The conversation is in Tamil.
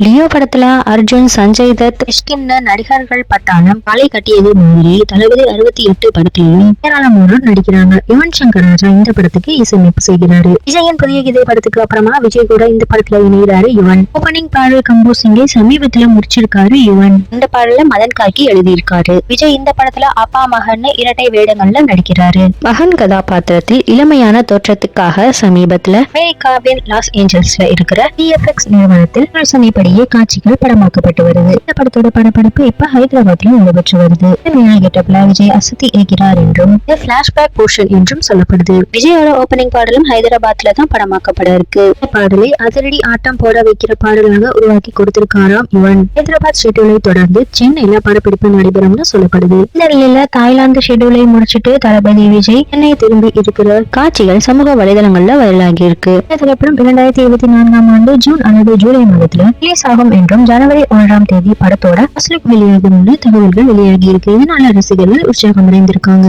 லியோ படத்துல அர்ஜுன், சஞ்சய் தத், மிஷ்கின்னு நடிகர்கள் பட்டாளம் காலை கட்டியது மாதிரி தளபதி 68 படத்திலும் ஏராளமானோர் நடிக்கிறாங்க. யுவன் சங்கர் ராஜா இந்த படத்துக்கு இசையமைப்பு செய்கிறாரு. விஜயின் புதிய கீதை படத்துக்கு அப்புறமா விஜய் கூட இந்த படத்துல இணைகிறாரு யுவன். ஓபனிங் பாடல் கம்போசிங்கை சமீபத்துல முடிச்சிருக்காரு யுவன். இந்த பாடல மதன் கார்கி எழுதியிருக்காரு. விஜய் இந்த படத்துல அப்பா மகன் இரட்டை வேடங்கள்ல நடிக்கிறாரு. மகன் கதாபாத்திரத்தில் இளமையான தோற்றத்துக்காக சமீபத்துல அமெரிக்காவின் லாஸ் ஏஞ்சல்ஸ்ல இருக்கிற TFX நிறுவனத்தில் யோசனைப்படியே காட்சிகள் படமாக்கப்பட்டு வருது. இந்த படத்தோட படப்பிடிப்பு இப்ப ஹைதராபாத்ல நடைபெற்று வருது. கெட்டப்ல விஜய் அசத்தி ஏகிறார் என்றும் பிளாஷ்பேக் போர்ஷன் என்றும் சொல்லப்படுது. விஜயோட ஓபனிங் பாடலும் ஹைதராபாத்ல தான் படமாக்கப்பட இருக்கு. இந்த பாடலை அதிரடி ஆட்டம் போட வைக்கிற பாடலாக உருவாக்கி கொடுத்திருக்காராம் யுவன். ஹைதராபாத் ஷெட்யூலை தொடர்ந்து சென்னையில படப்பிடிப்பு நடைபெறும்னு சொல்லப்படுது. இந்த நிலையில தாய்லாந்து ஷெட்யூலை முடிச்சிட்டு தளபதி விஜய் சென்னை திரும்பி இருக்கிற காட்சிகள் சமூக வலைதளங்கள்ல வைரலாகி இருக்கு. இந்த திரைப்படம் 2024ஆம் ஆண்டு ஜூன் அல்லது ஜூலை மாதத்துல ரிலீஸ் ஆகும் என்றும் ஜனவரி 1ஆம் தேதி படத்தோட ஃபர்ஸ்ட் லுக் வெளியாகும் தகவல்கள் வெளியாகி இருக்கு. இதனால ரசிகர்கள் உற்சாகம் அடைந்திருக்காங்க.